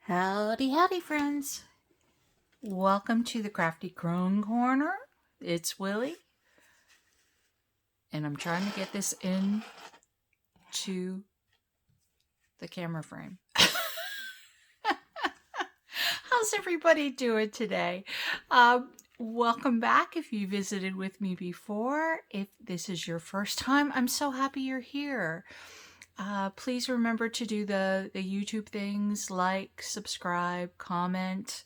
Howdy, howdy, friends. Welcome to the Crafty Crone Corner. It's Willie, and I'm trying to get this into the camera frame. How's everybody doing today? Welcome back if you visited with me before. If this is your first time, I'm so happy you're here. Please remember to do the YouTube things, like, subscribe, comment,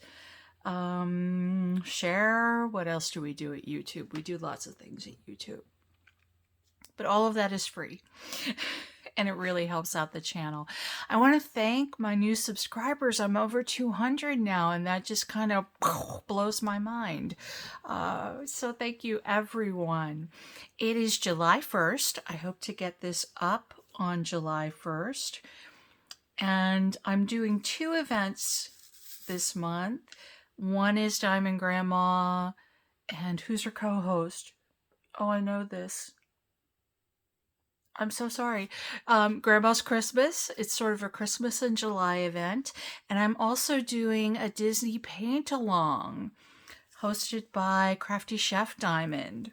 share. What else do we do at YouTube? We do lots of things at YouTube. But all of that is free. And it really helps out the channel. I want to thank my new subscribers. I'm over 200 now, and that just kind of blows my mind. So thank you, everyone. It is July 1st. I hope to get this up on July 1st. And I'm doing two events this month. One is Diamond Grandma, and who's her co-host? Oh, I know this. I'm so sorry. Grandma's Christmas. It's sort of a Christmas in July event. And I'm also doing a Disney paint-along hosted by Crafty Chefdiamond.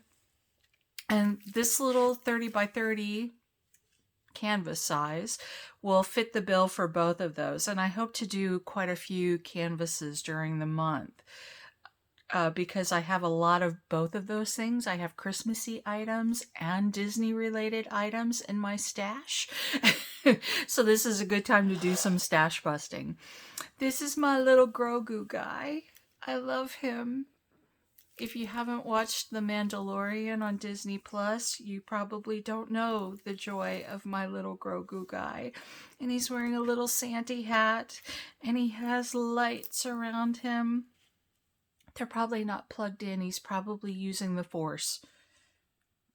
And this little 30 by 30 canvas size will fit the bill for both of those. And I hope to do quite a few canvases during the month. Because I have a lot of both of those things. I have Christmassy items and Disney related items in my stash. So this is a good time to do some stash busting. This is my little Grogu guy. I love him. If you haven't watched The Mandalorian on Disney Plus, you probably don't know the joy of my little Grogu guy. And he's wearing a little Santa hat, and he has lights around him. They're probably not plugged in. He's probably using the Force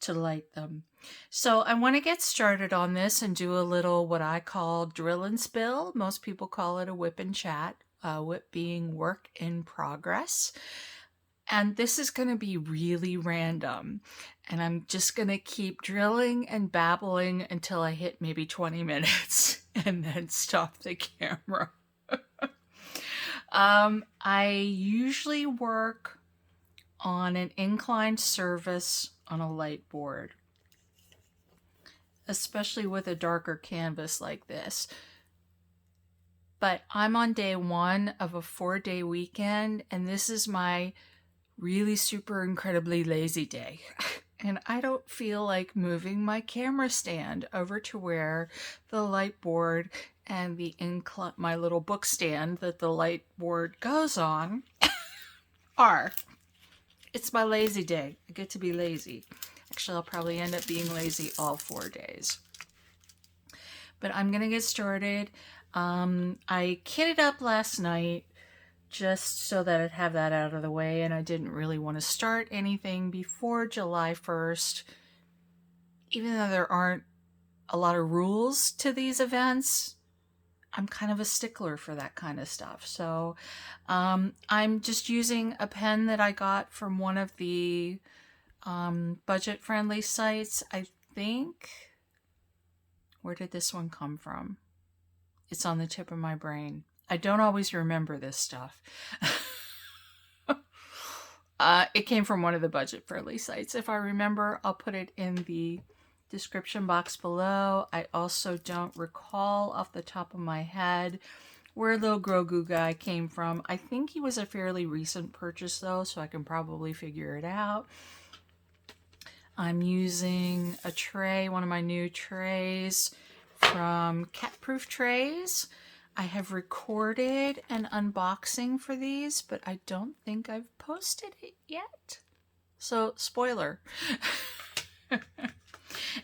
to light them. So I want to get started on this and do a little what I call drill and spill. Most people call it a WIP and Chat, WIP being work in progress. And this is going to be really random. And I'm just going to keep drilling and babbling until I hit maybe 20 minutes and then stop the camera. I usually work on an inclined surface on a light board, especially with a darker canvas like this. But I'm on day one of a 4-day weekend, and this is my really super incredibly lazy day. And I don't feel like moving my camera stand over to where the light board and my little book stand that the light board goes on are. It's my lazy day. I get to be lazy. Actually, I'll probably end up being lazy all 4 days. But I'm going to get started. I kitted up last night just so that I'd have that out of the way, and I didn't really want to start anything before July 1st. Even though there aren't a lot of rules to these events, I'm kind of a stickler for that kind of stuff. So I'm just using a pen that I got from one of the budget-friendly sites. I think, where did this one come from? It's on the tip of my brain. I don't always remember this stuff. It came from one of the budget-friendly sites. If I remember, I'll put it in the description box below. I also don't recall off the top of my head where little Grogu guy came from. I think he was a fairly recent purchase though, so I can probably figure it out. I'm using a tray, one of my new trays from Catproof Trays. I have recorded an unboxing for these, but I don't think I've posted it yet. So, spoiler.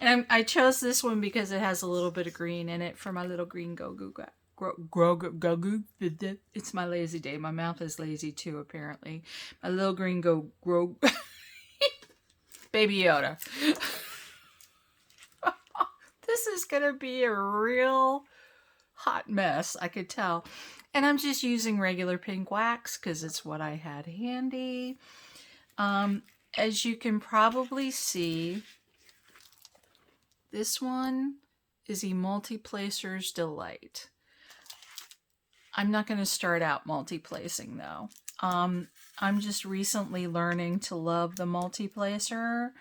And I chose this one because it has a little bit of green in it for my little green Grogu. It's my lazy day. My mouth is lazy too, apparently. My little green Grogu. Baby Yoda. This is going to be a real hot mess, I could tell. And I'm just using regular pink wax because it's what I had handy. As you can probably see, this one is a Multiplacer's Delight. I'm not going to start out multi-placing though. I'm just recently learning to love the multi-placer.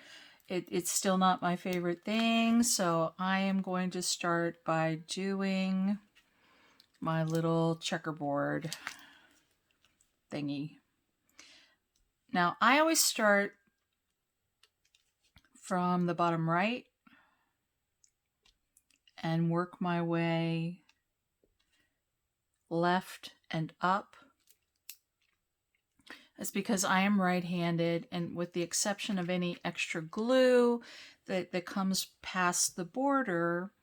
It's still not my favorite thing, so I am going to start by doing my little checkerboard thingy. Now, I always start from the bottom right and work my way left and up. That's because I am right-handed, and with the exception of any extra glue that comes past the border,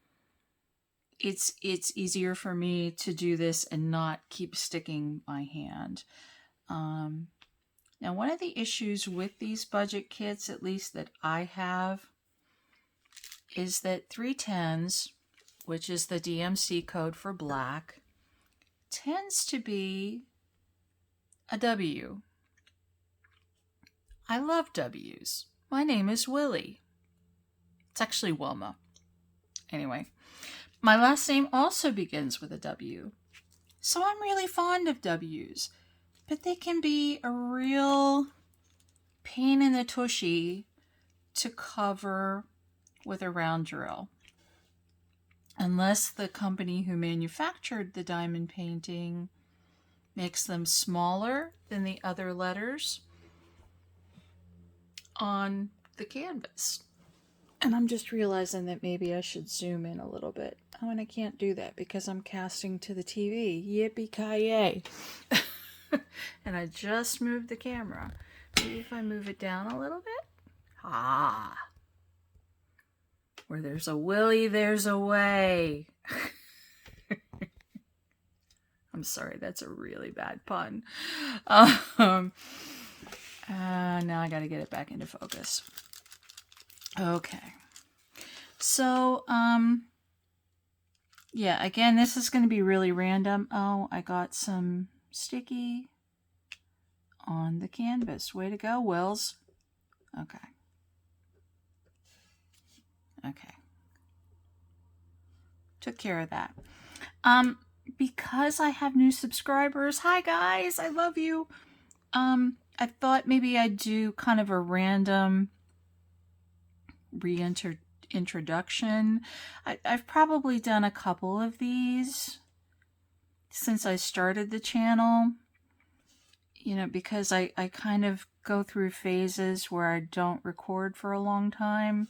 it's easier for me to do this and not keep sticking my hand. Now, one of the issues with these budget kits, at least that I have, is that 310s, which is the DMC code for black, tends to be a W. I love W's. My name is Willie. It's actually Wilma. Anyway, my last name also begins with a W. So I'm really fond of W's, but they can be a real pain in the tushy to cover with a round drill. Unless the company who manufactured the diamond painting makes them smaller than the other letters on the canvas. And I'm just realizing that maybe I should zoom in a little bit. Oh, and I can't do that because I'm casting to the TV. Yippee-ki-yay. And I just moved the camera. Maybe if I move it down a little bit. Ah. Where there's a Willie, there's a way. I'm sorry, that's a really bad pun. Now I got to get it back into focus. Okay. So, yeah, again, this is going to be really random. Oh, I got some sticky on the canvas. Way to go, Wills. Okay. Okay. Took care of that. Because I have new subscribers, hi guys, I love you. I thought maybe I'd do kind of a random reintroduction. I've probably done a couple of these since I started the channel, you know, because I kind of go through phases where I don't record for a long time.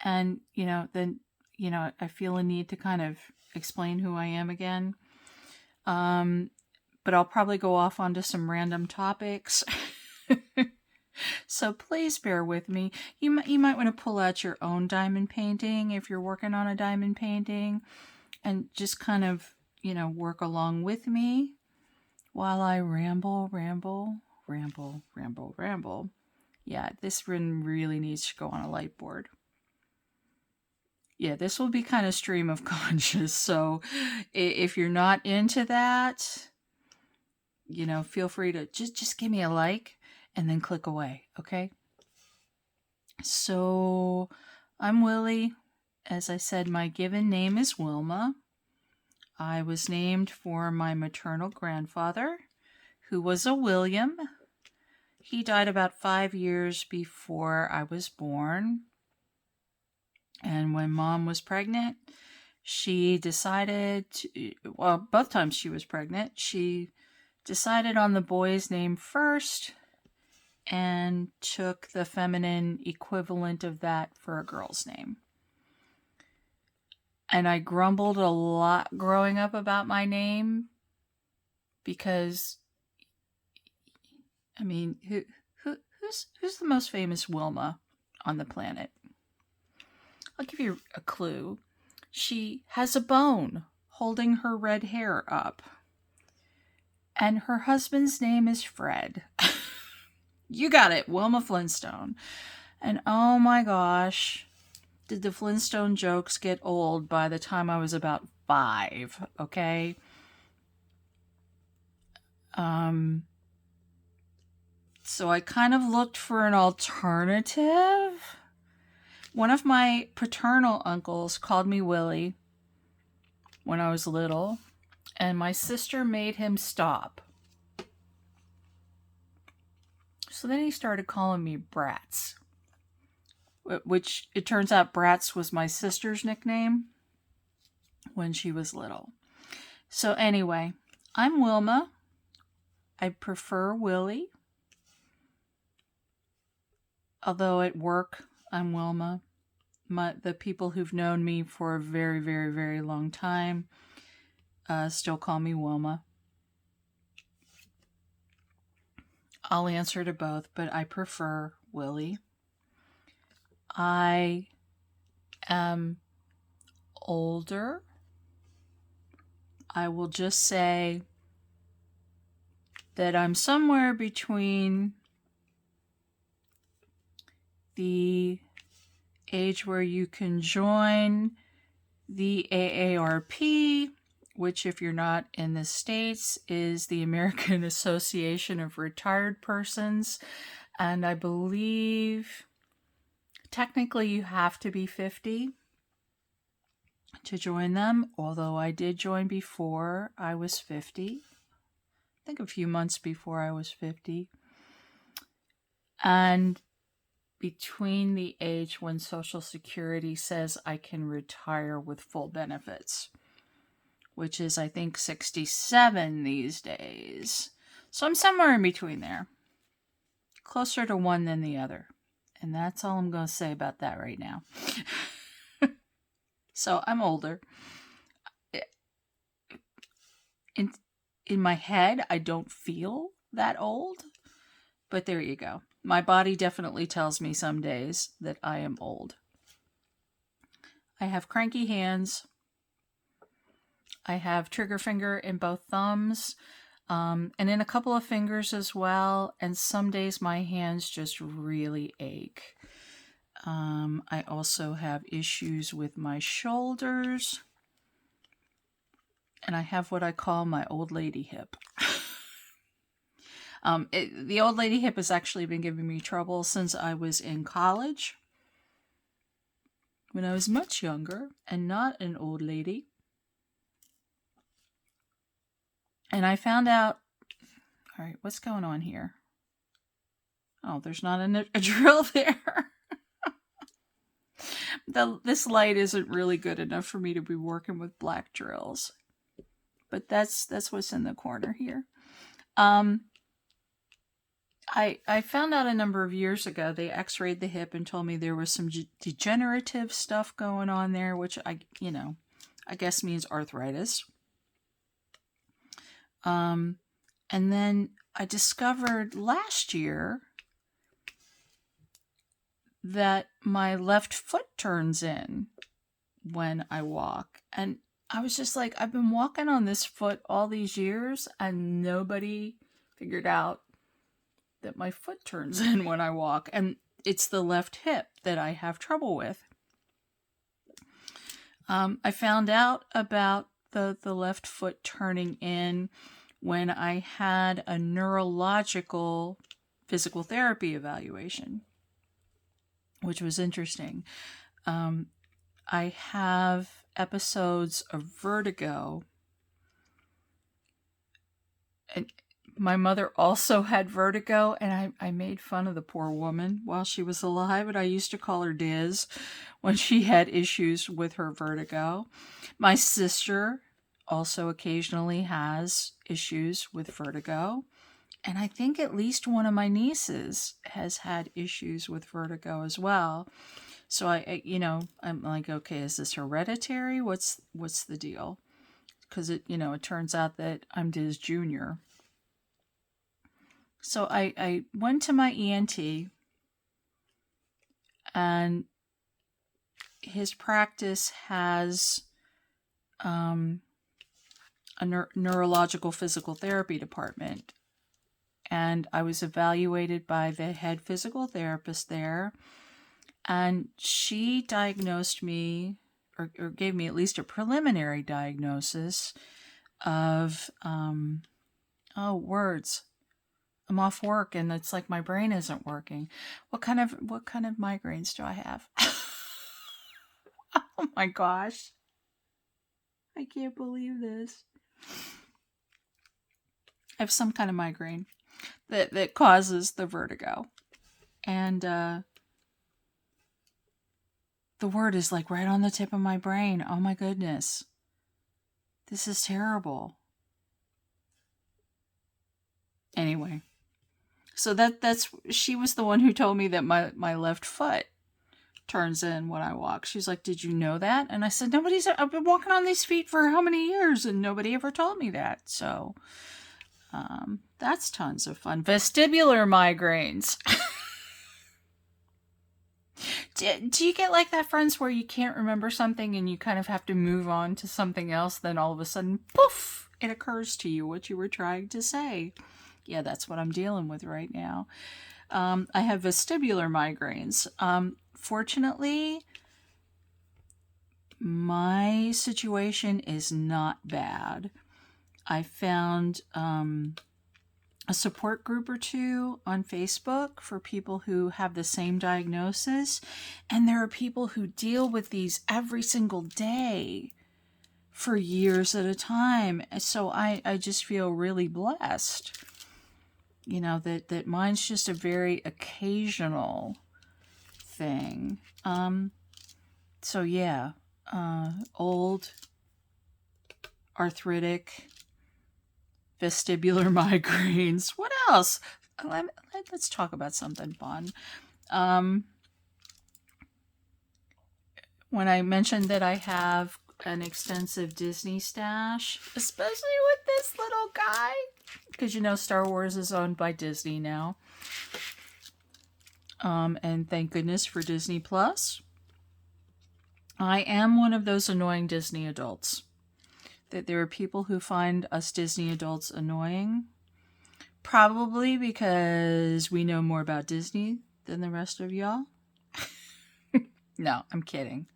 And, you know, then, you know, I feel a need to kind of explain who I am again. But I'll probably go off onto some random topics. So please bear with me. You might want to pull out your own diamond painting if you're working on a diamond painting and just kind of, you know, work along with me while I ramble. Yeah, this one really needs to go on a light board. Yeah, this will be kind of stream of conscious. So if you're not into that, you know, feel free to just give me a like and then click away, okay? So I'm Willie. As I said, my given name is Wilma. I was named for my maternal grandfather, who was a William. He died about 5 years before I was born. And when Mom was pregnant, she decided to, well, both times she was pregnant, she decided on the boy's name first and took the feminine equivalent of that for a girl's name. And I grumbled a lot growing up about my name because, I mean, who's the most famous Wilma on the planet? I'll give you a clue. She has a bone holding her red hair up. And her husband's name is Fred. You got it, Wilma Flintstone. And oh my gosh, did the Flintstone jokes get old by the time I was about 5, okay? So I kind of looked for an alternative. One of my paternal uncles called me Willie when I was little, and my sister made him stop. So then he started calling me Bratz, which it turns out Bratz was my sister's nickname when she was little. So anyway, I'm Wilma. I prefer Willie. Although at work, I'm Wilma. The people who've known me for a very, very, very long time still call me Wilma. I'll answer to both, but I prefer Willie. I am older. I will just say that I'm somewhere between the age where you can join the AARP, which, if you're not in the States, is the American Association of Retired Persons. And I believe technically you have to be 50 to join them, although I did join before I was 50. I think a few months before I was 50. And between the age when Social Security says I can retire with full benefits, which is, I think, 67 these days. So I'm somewhere in between there. Closer to one than the other. And that's all I'm going to say about that right now. So I'm older. In my head, I don't feel that old. But there you go. My body definitely tells me some days that I am old. I have cranky hands. I have trigger finger in both thumbs, and in a couple of fingers as well. And some days my hands just really ache. I also have issues with my shoulders. And I have what I call my old lady hip. The old lady hip has actually been giving me trouble since I was in college. When I was much younger and not an old lady. And I found out, all right, what's going on here? Oh, there's not a drill there. This light isn't really good enough for me to be working with black drills. But that's what's in the corner here. I found out a number of years ago, they x-rayed the hip and told me there was some degenerative stuff going on there, which I guess means arthritis. And then I discovered last year that my left foot turns in when I walk. And I was just like, I've been walking on this foot all these years and nobody figured out that my foot turns in when I walk. And it's the left hip that I have trouble with. I found out about the left foot turning in when I had a neurological physical therapy evaluation, which was interesting. I have episodes of vertigo. And my mother also had vertigo, and I made fun of the poor woman while she was alive, and I used to call her Diz when she had issues with her vertigo. My sister also occasionally has issues with vertigo, and I think at least one of my nieces has had issues with vertigo as well. So I'm like, okay, is this hereditary? What's the deal? Because it turns out that I'm Diz Jr. So I went to my ENT, and his practice has a neurological physical therapy department. And I was evaluated by the head physical therapist there. And she diagnosed me, or gave me at least a preliminary diagnosis of, words. I'm off work and it's like my brain isn't working. What kind of migraines do I have? Oh my gosh. I can't believe this. I have some kind of migraine that causes the vertigo. And the word is like right on the tip of my brain. Oh my goodness. This is terrible. Anyway. So that's she was the one who told me that my left foot turns in when I walk. She's like, "Did you know that?" And I said, I've been walking on these feet for how many years and nobody ever told me that. So that's tons of fun. Vestibular migraines. Do you get like that, friends, where you can't remember something and you kind of have to move on to something else, then all of a sudden, poof, it occurs to you what you were trying to say? Yeah, that's what I'm dealing with right now. I have vestibular migraines. Fortunately, my situation is not bad. I found a support group or two on Facebook for people who have the same diagnosis. And there are people who deal with these every single day for years at a time. So I just feel really blessed, you know, that mine's just a very occasional thing. So yeah, old, arthritic, vestibular migraines. What else? Let's talk about something fun. When I mentioned that I have an extensive Disney stash, especially with this little guy, because you know Star Wars is owned by Disney now. And thank goodness for Disney Plus. I am one of those annoying Disney adults. That there are people who find us Disney adults annoying. Probably because we know more about Disney than the rest of y'all. No, I'm kidding.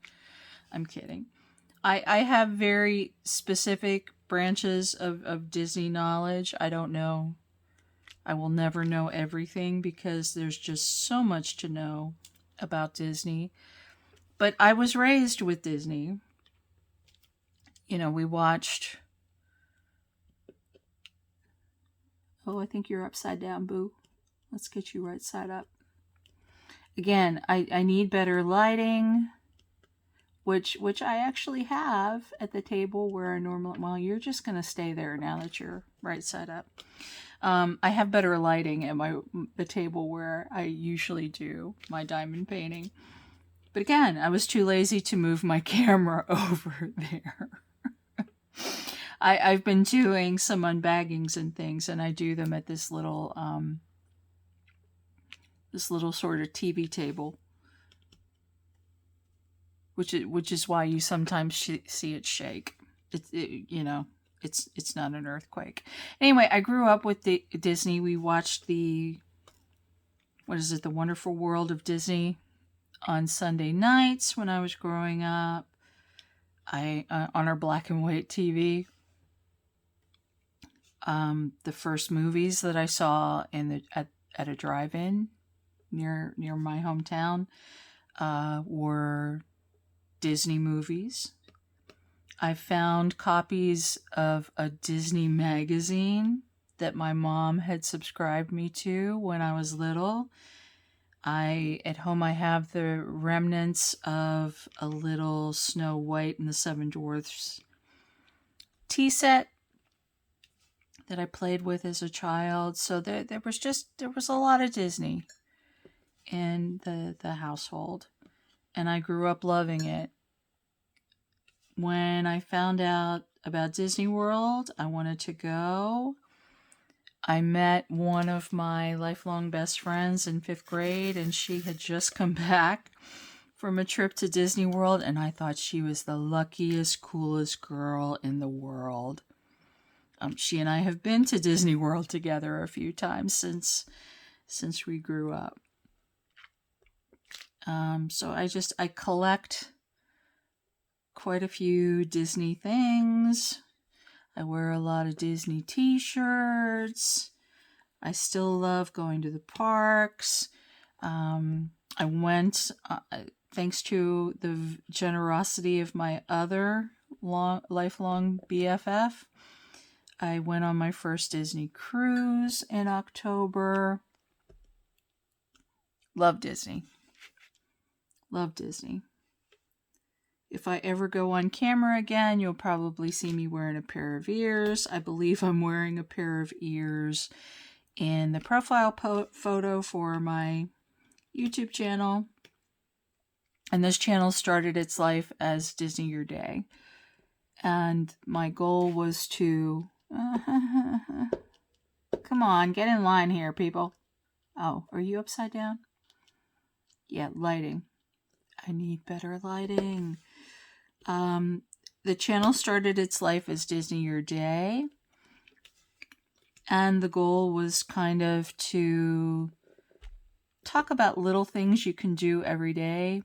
I have very specific branches of Disney knowledge. I don't know. I will never know everything because there's just so much to know about Disney. But I was raised with Disney. You know, we watched... Oh, I think you're upside down, boo. Let's get you right side up. Again, I need better lighting, which I actually have at the table where I normally... Well, you're just going to stay there now that you're right side up. I have better lighting at the table where I usually do my diamond painting. But again, I was too lazy to move my camera over there. I've been doing some unbaggings and things, and I do them at this little sort of TV table, which is why you sometimes see it shake. You know, it's not an earthquake. Anyway, I grew up with Disney. We watched the Wonderful World of Disney on Sunday nights when I was growing up. On our black and white TV. The first movies that I saw at a drive-in near my hometown were Disney movies. I found copies of a Disney magazine that my mom had subscribed me to when I was little. At home I have the remnants of a little Snow White and the Seven Dwarfs tea set that I played with as a child. So there was a lot of Disney in the household, and I grew up loving it. When I found out about Disney World, I wanted to go. I met one of my lifelong best friends in 5th grade, and she had just come back from a trip to Disney World, and I thought she was the luckiest, coolest girl in the world. She and I have been to Disney World together a few times since we grew up. So I collect quite a few Disney things. I wear a lot of Disney t-shirts. I still love going to the parks. I went, thanks to the generosity of my other lifelong BFF. I went on my first Disney cruise in October. Love Disney. Love Disney. If I ever go on camera again, you'll probably see me wearing a pair of ears. I believe I'm wearing a pair of ears in the profile photo for my YouTube channel. And this channel started its life as Disney Your Day. And my goal was to... Come on, get in line here, people. Oh, are you upside down? Yeah, lighting. I need better lighting. The channel started its life as Disney Your Day. And the goal was kind of to talk about little things you can do every day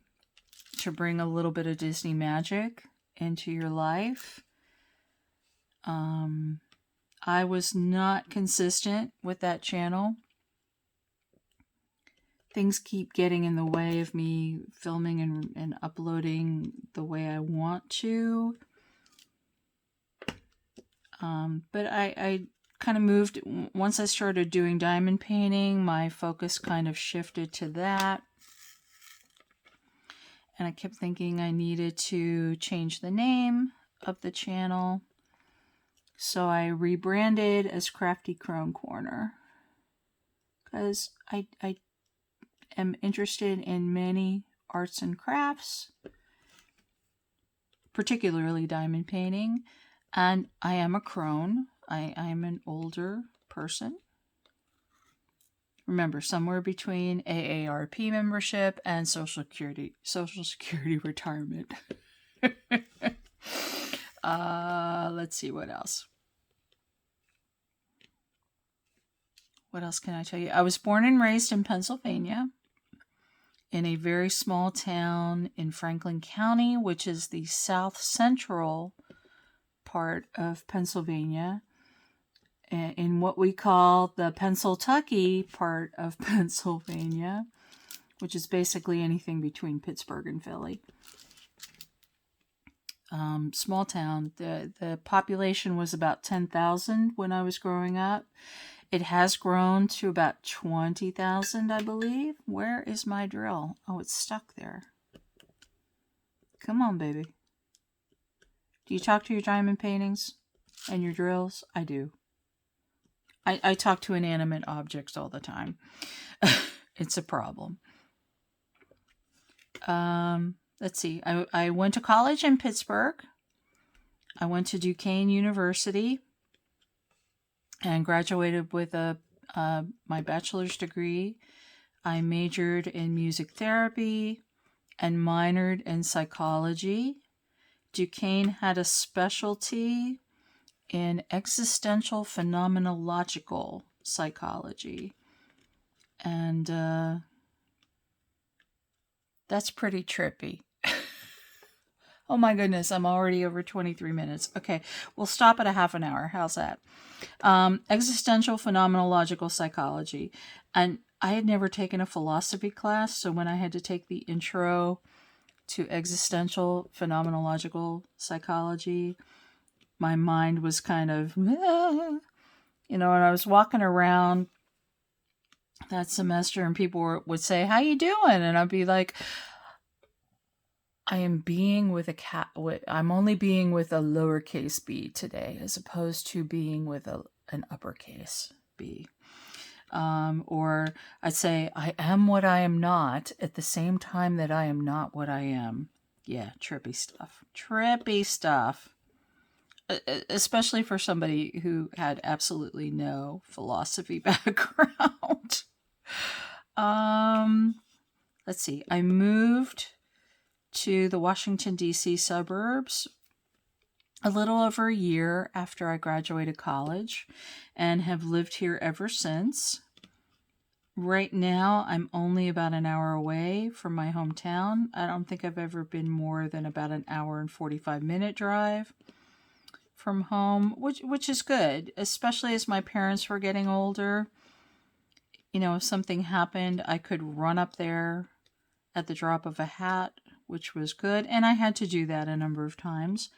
to bring a little bit of Disney magic into your life. I was not consistent with that channel. Things keep getting in the way of me filming and uploading the way I want to. But I kind of moved, once I started doing diamond painting, my focus kind of shifted to that. And I kept thinking I needed to change the name of the channel. So I rebranded as Crafty Crone Corner. Because I am interested in many arts and crafts, particularly diamond painting. And I am a crone. I am an older person. Remember, somewhere between AARP membership and Social Security retirement. Let's see what else. What else can I tell you? I was born and raised in Pennsylvania, in a very small town in Franklin County, which is the south central part of Pennsylvania, in what we call the Pennsyltucky part of Pennsylvania, which is basically anything between Pittsburgh and Philly. Small town. The population was about 10,000 when I was growing up. It has grown to about 20,000, I believe. Where is my drill? Oh, it's stuck there. Come on, baby. Do you talk to your diamond paintings and your drills? I do. I talk to inanimate objects all the time. It's a problem. Let's see. I went to college in Pittsburgh. I went to Duquesne University and graduated with my bachelor's degree. I majored in music therapy and minored in psychology. Duquesne had a specialty in existential phenomenological psychology. And that's pretty trippy. Oh my goodness, I'm already over 23 minutes. Okay, we'll stop at a half an hour. How's that? Existential phenomenological psychology. And I had never taken a philosophy class, so when I had to take the intro to existential phenomenological psychology, my mind was kind of, and I was walking around that semester and people would say, "How you doing?" And I'd be like, I am being with a cat. I'm only being with a lowercase b today, as opposed to being with an uppercase b. Or I'd say, I am what I am not at the same time that I am not what I am. Yeah, trippy stuff. Trippy stuff. Especially for somebody who had absolutely no philosophy background. Let's see. I moved to the Washington, D.C. suburbs a little over a year after I graduated college and have lived here ever since. Right now, I'm only about an hour away from my hometown. I don't think I've ever been more than about an hour and 45-minute drive from home, which is good, especially as my parents were getting older. If something happened, I could run up there at the drop of a hat, which was good, and I had to do that a number of times.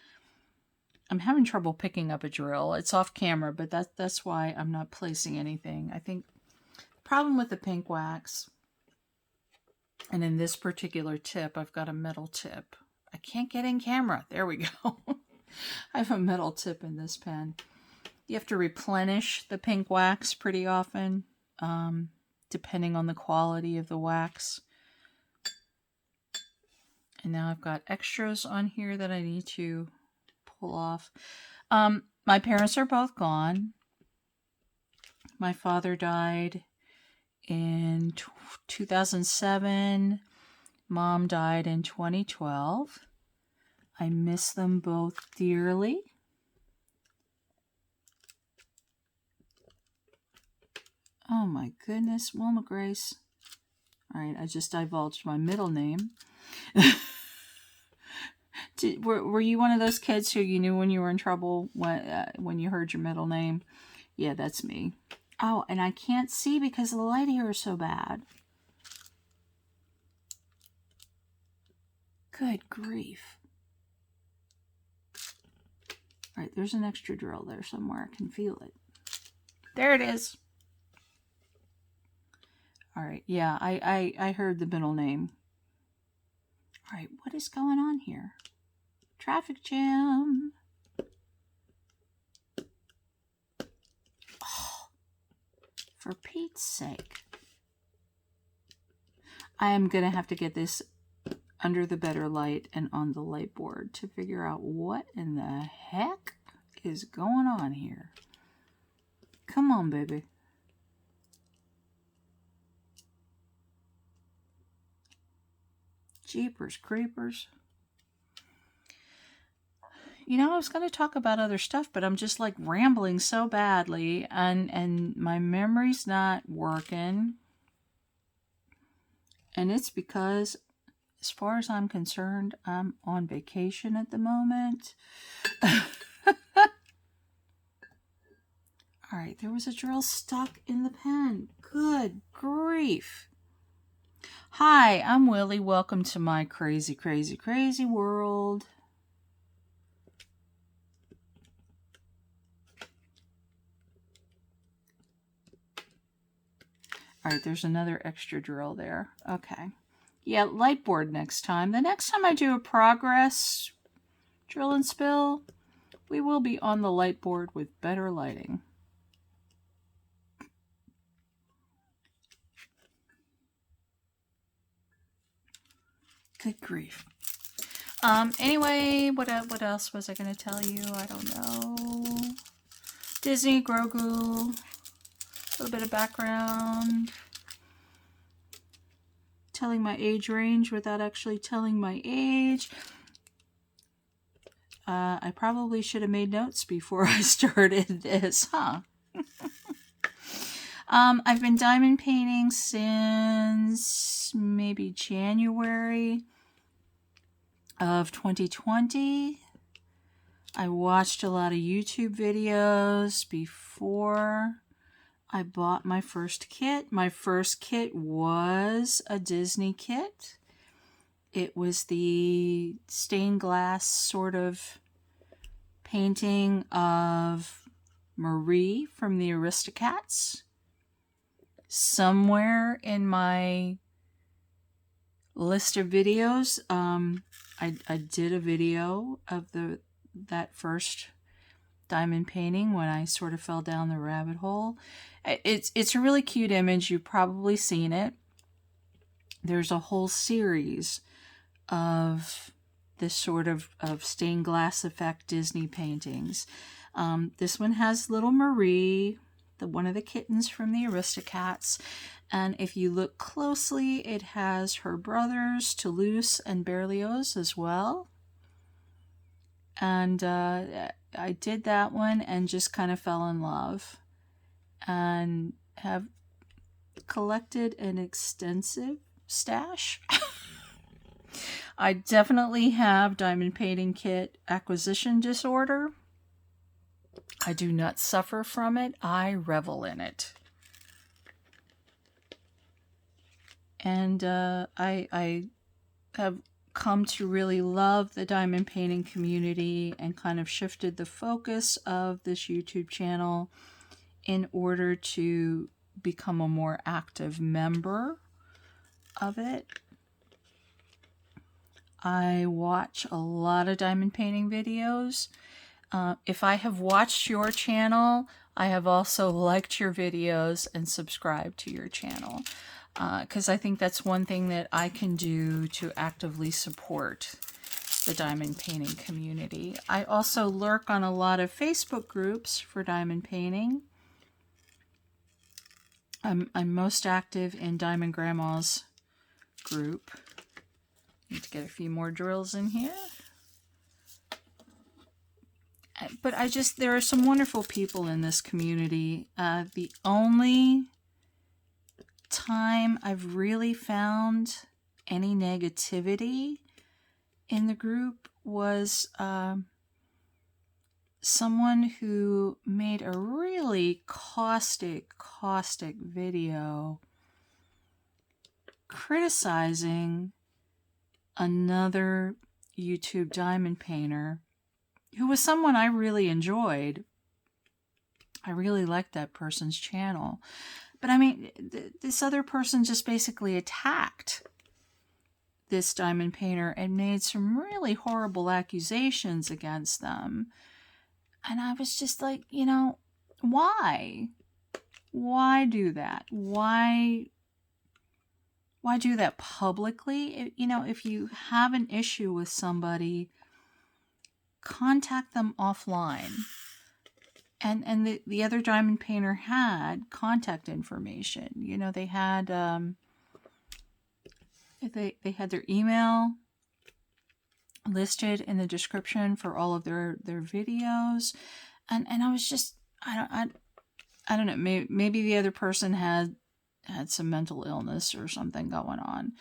I'm having trouble picking up a drill. It's off camera, but that's why I'm not placing anything. I think the problem with the pink wax, and in this particular tip, I've got a metal tip. I can't get in camera. There we go. I have a metal tip in this pen. You have to replenish the pink wax pretty often, depending on the quality of the wax. And now I've got extras on here that I need to pull off. My parents are both gone. My father died in 2007. Mom died in 2012. I miss them both dearly. Oh my goodness, Wilma Grace. All right, I just divulged my middle name. Were you one of those kids who you knew when you were in trouble when you heard your middle name? Yeah, that's me. Oh, and I can't see because the light here is so bad. Good grief. All right, there's an extra drill there somewhere. I can feel it. There it is. All right, yeah, I heard the middle name. All right, what is going on here? Traffic jam. Oh, for Pete's sake. I am going to have to get this under the better light and on the light board to figure out what in the heck is going on here. Come on, baby. Jeepers creepers. You know, I was going to talk about other stuff, but I'm just like rambling so badly, and my memory's not working. And it's because, as far as I'm concerned, I'm on vacation at the moment. All right, there was a drill stuck in the pen. Good grief. Hi, I'm Willie. Welcome to my crazy, crazy, crazy world. All right, there's another extra drill there. Okay. Yeah, light board next time. The next time I do a progress drill and spill, we will be on the light board with better lighting. Good grief. Anyway, what else was I going to tell you? I don't know. Disney, Grogu, a little bit of background. Telling my age range without actually telling my age. I probably should have made notes before I started this, huh? I've been diamond painting since maybe January of 2020. I watched a lot of YouTube videos before I bought my first kit. My first kit was a Disney kit. It was the stained glass sort of painting of Marie from the Aristocats. Somewhere in my list of videos, I did a video of that first diamond painting when I sort of fell down the rabbit hole. It's a really cute image. You've probably seen it. There's a whole series of this sort of stained glass effect Disney paintings. This one has little Marie, one of the kittens from the Aristocats. And if you look closely, it has her brothers, Toulouse and Berlioz as well. And I did that one and just kind of fell in love. And have collected an extensive stash. I definitely have diamond painting kit acquisition disorder. I do not suffer from it. I revel in it. And I have come to really love the diamond painting community and kind of shifted the focus of this YouTube channel in order to become a more active member of it. I watch a lot of diamond painting videos. If I have watched your channel, I have also liked your videos and subscribed to your channel, because I think that's one thing that I can do to actively support the diamond painting community. I also lurk on a lot of Facebook groups for diamond painting. I'm most active in Diamond Grandma's group. Need to get a few more drills in here. But there are some wonderful people in this community. The only time I've really found any negativity in the group was someone who made a really caustic video criticizing another YouTube diamond painter who was someone I really enjoyed. I really liked that person's channel. But I mean, this other person just basically attacked this diamond painter and made some really horrible accusations against them. And I was just like, you know, why? Why do that? Why do that publicly? You know, if you have an issue with somebody, contact them offline. And the other diamond painter had contact information. You know, they had they had their email listed in the description for all of their videos, and I was just I don't know, maybe the other person had some mental illness or something going on,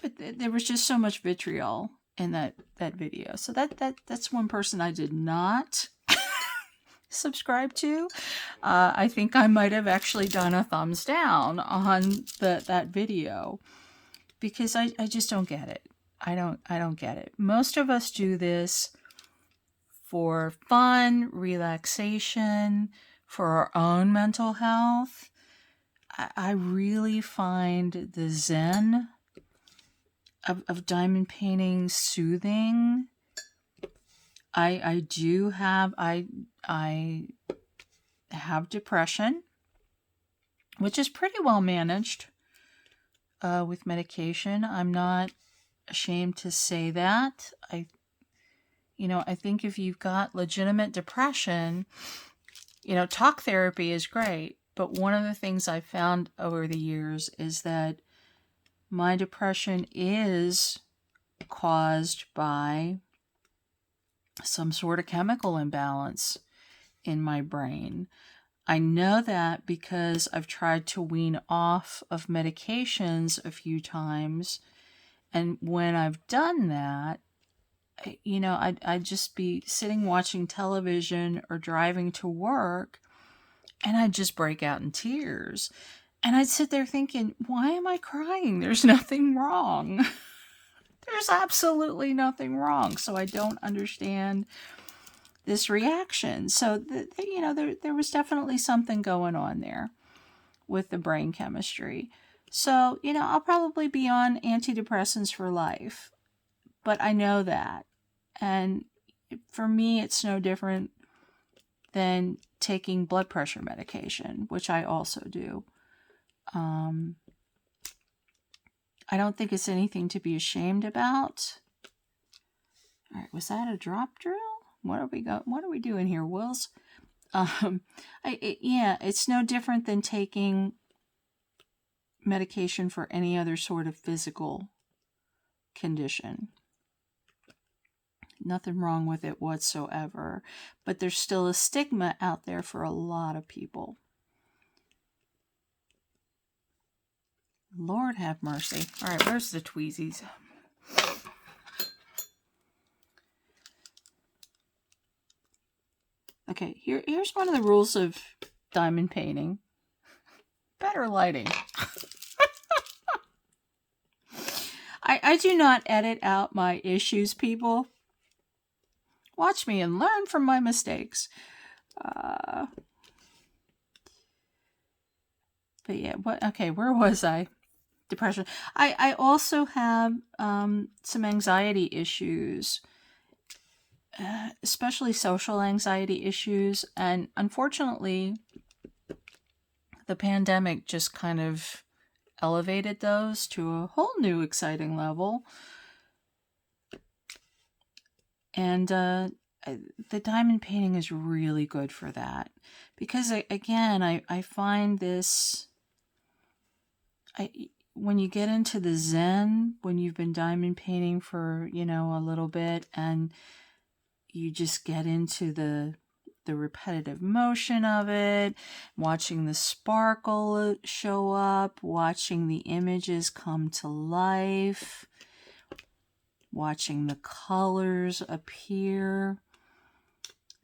but there was just so much vitriol in that video. So that's one person I did not subscribe to. I think I might have actually done a thumbs down on that video, because I just don't get it. I don't get it. Most of us do this for fun, relaxation, for our own mental health. I really find the zen of diamond painting soothing. I have depression, which is pretty well managed with medication. I'm not ashamed to say that. I think if you've got legitimate depression, you know, talk therapy is great. But one of the things I've found over the years is that my depression is caused by some sort of chemical imbalance in my brain. I know that because I've tried to wean off of medications a few times. And when I've done that, you know, I'd just be sitting watching television or driving to work, and I'd just break out in tears. And I'd sit there thinking, why am I crying? There's nothing wrong. There's absolutely nothing wrong. So I don't understand this reaction. So, you know, there was definitely something going on there with the brain chemistry. So, you know, I'll probably be on antidepressants for life. But I know that. And for me, it's no different than taking blood pressure medication, which I also do. I don't think it's anything to be ashamed about. All right, was that a drop drill? What are we doing here, Wills? Yeah, it's no different than taking medication for any other sort of physical condition. Nothing wrong with it whatsoever. But there's still a stigma out there for a lot of people. Lord have mercy. All right, where's the tweezies? Okay, here's one of the rules of diamond painting. Better lighting. I do not edit out my issues, people. Watch me and learn from my mistakes. But yeah, okay, where was I? Depression. I also have some anxiety issues, especially social anxiety issues. And unfortunately, the pandemic just kind of elevated those to a whole new exciting level. And the diamond painting is really good for that. Because, again, I find this... when you get into the zen, when you've been diamond painting for, you know, a little bit, and you just get into the repetitive motion of it, watching the sparkle show up, watching the images come to life, watching the colors appear.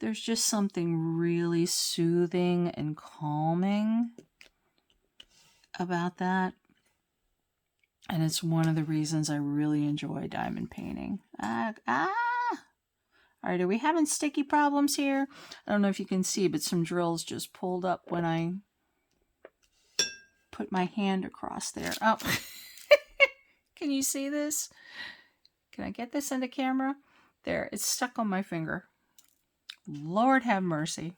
There's just something really soothing and calming about that. And it's one of the reasons I really enjoy diamond painting. All right, are we having sticky problems here? I don't know if you can see, but some drills just pulled up when I put my hand across there. Oh, can you see this? Can I get this into camera? There, it's stuck on my finger. Lord have mercy.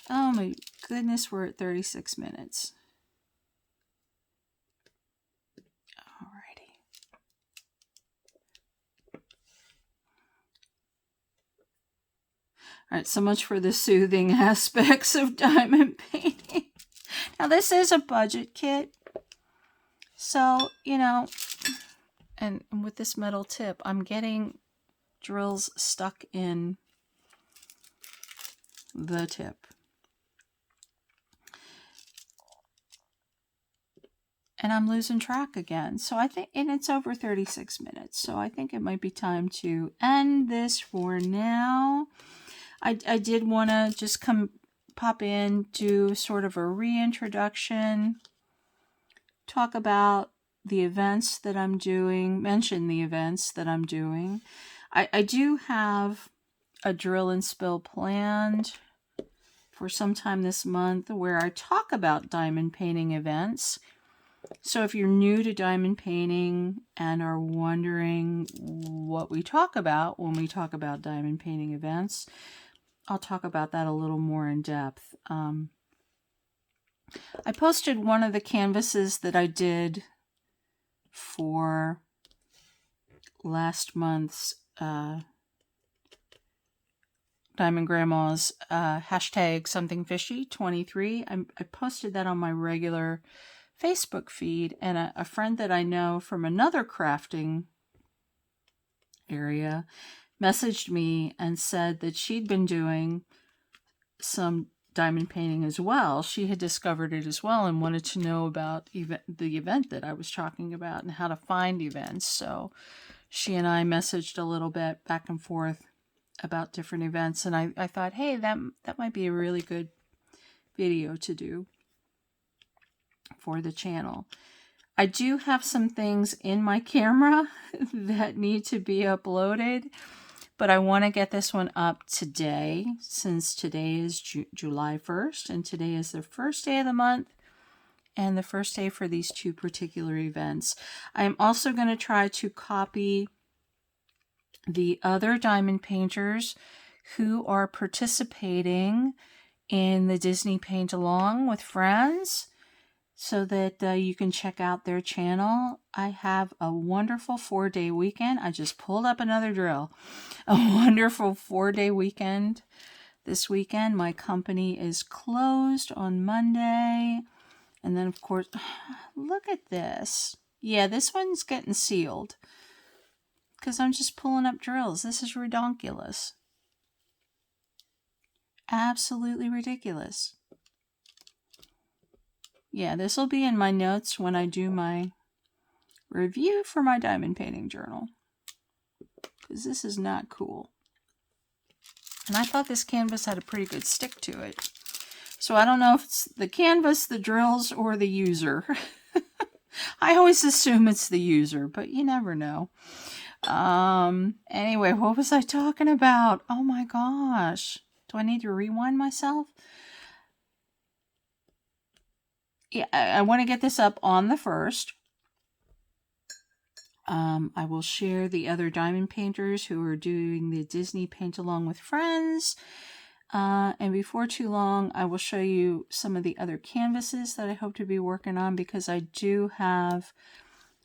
Oh my goodness, we're at 36 minutes. All right, so much for the soothing aspects of diamond painting. Now, this is a budget kit. So, you know, and with this metal tip, I'm getting drills stuck in the tip. And I'm losing track again. So I think, and it's over 36 minutes. So I think it might be time to end this for now. I did want to just pop in, do sort of a reintroduction, talk about the events that I'm doing, mention the events that I'm doing. I do have a drill and spill planned for sometime this month where I talk about diamond painting events. So if you're new to diamond painting and are wondering what we talk about when we talk about diamond painting events, I'll talk about that a little more in depth. I posted one of the canvases that I did for last month's Diamond Grandma's hashtag something fishy 23. I posted that on my regular Facebook feed, and a friend that I know from another crafting area messaged me and said that she'd been doing some diamond painting as well. She had discovered it as well and wanted to know about the event that I was talking about and how to find events. So she and I messaged a little bit back and forth about different events, and I thought, hey, that might be a really good video to do for the channel. I do have some things in my camera that need to be uploaded, but I want to get this one up today, since today is July 1st, and today is the first day of the month, and the first day for these two particular events. I'm also going to try to copy the other diamond painters who are participating in the Disney Paint Along with Friends, so that you can check out their channel. I have a wonderful 4-day weekend. I just pulled up another drill. A wonderful 4-day weekend. This weekend, my company is closed on Monday. And then, of course, look at this. Yeah, this one's getting sealed, because I'm just pulling up drills. This is redonkulous. Absolutely ridiculous. Yeah, this will be in my notes when I do my review for my diamond painting journal, because this is not cool. And I thought this canvas had a pretty good stick to it. So I don't know if it's the canvas, the drills, or the user. I always assume it's the user, but you never know. Anyway, what was I talking about? Oh my gosh. Do I need to rewind myself? Yeah, I want to get this up on the 1st. I will share the other diamond painters who are doing the Disney Paint Along with Friends. And before too long, I will show you some of the other canvases that I hope to be working on, because I do have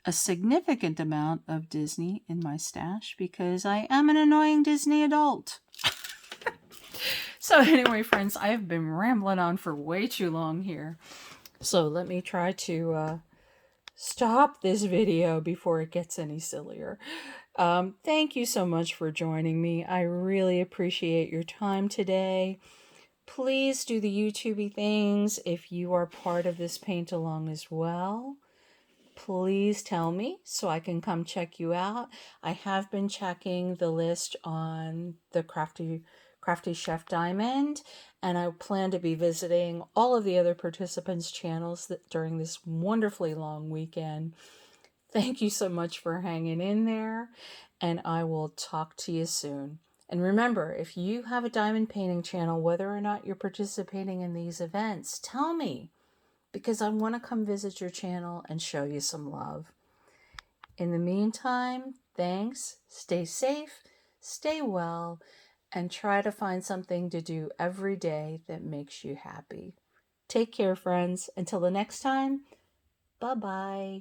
a significant amount of Disney in my stash because I am an annoying Disney adult. So anyway, friends, I've been rambling on for way too long here. So let me try to stop this video before it gets any sillier. Thank you so much for joining me. I really appreciate your time today. Please do the YouTubey things if you are part of this paint along as well. Please tell me so I can come check you out. I have been checking the list on the Crafty Chefdiamond, and I plan to be visiting all of the other participants' channels during this wonderfully long weekend. Thank you so much for hanging in there, and I will talk to you soon. And remember, if you have a diamond painting channel, whether or not you're participating in these events, tell me, because I want to come visit your channel and show you some love. In the meantime, thanks, stay safe, stay well, and try to find something to do every day that makes you happy. Take care, friends. Until the next time, bye-bye.